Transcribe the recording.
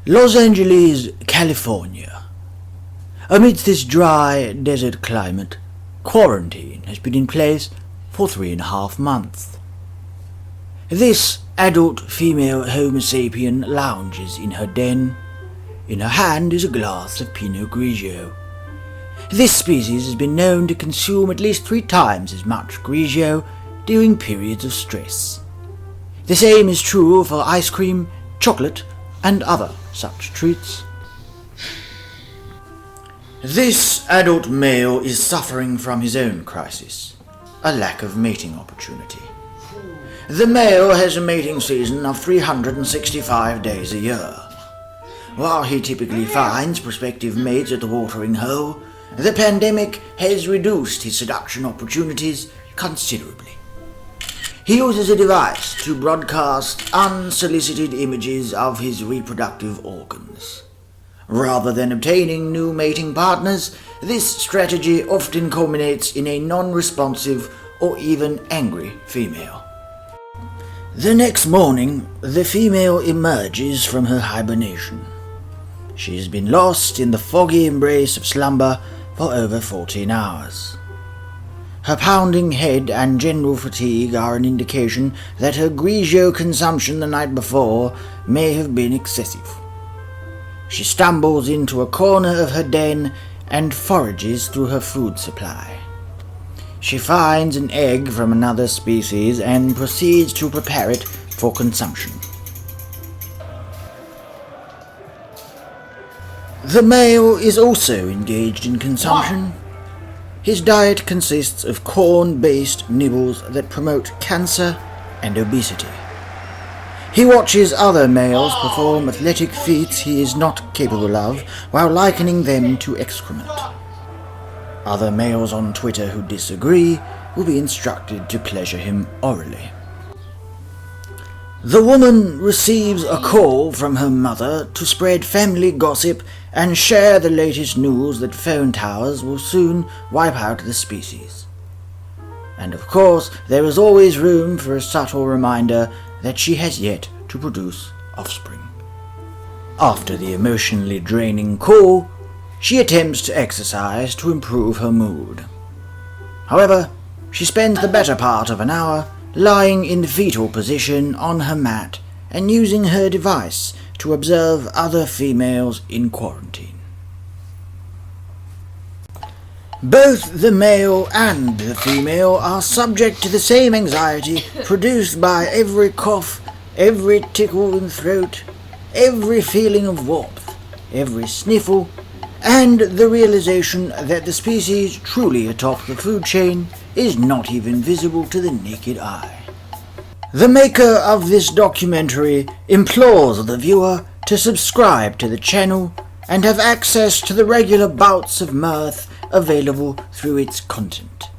Los Angeles, California. Amidst this dry desert climate, quarantine has been in place for 3.5 months. This adult female Homo sapien lounges in her den. In her hand is a glass of Pinot Grigio. This species has been known to consume at least 3 times as much Grigio during periods of stress. The same is true for ice cream, chocolate, and other such treats. This adult male is suffering from his own crisis, a lack of mating opportunity. The male has a mating season of 365 days a year. While he typically finds prospective mates at the watering hole, the pandemic has reduced his seduction opportunities considerably. He uses a device to broadcast unsolicited images of his reproductive organs. Rather than obtaining new mating partners, this strategy often culminates in a non-responsive or even angry female. The next morning, the female emerges from her hibernation. She has been lost in the foggy embrace of slumber for over 14 hours. Her pounding head and general fatigue are an indication that her Grigio consumption the night before may have been excessive. She stumbles into a corner of her den and forages through her food supply. She finds an egg from another species and proceeds to prepare it for consumption. The male is also engaged in consumption. His diet consists of corn-based nibbles that promote cancer and obesity. He watches other males perform athletic feats he is not capable of while likening them to excrement. Other males on Twitter who disagree will be instructed to pleasure him orally. The woman receives a call from her mother to spread family gossip and share the latest news that phone towers will soon wipe out the species. And of course, there is always room for a subtle reminder that she has yet to produce offspring. After the emotionally draining call, she attempts to exercise to improve her mood. However, she spends the better part of an hour lying in the fetal position on her mat and using her device to observe other females in quarantine. Both the male and the female are subject to the same anxiety produced by every cough, every tickle in the throat, every feeling of warmth, every sniffle, and the realization that the species truly atop the food chain is not even visible to the naked eye. The maker of this documentary implores the viewer to subscribe to the channel and have access to the regular bouts of mirth available through its content.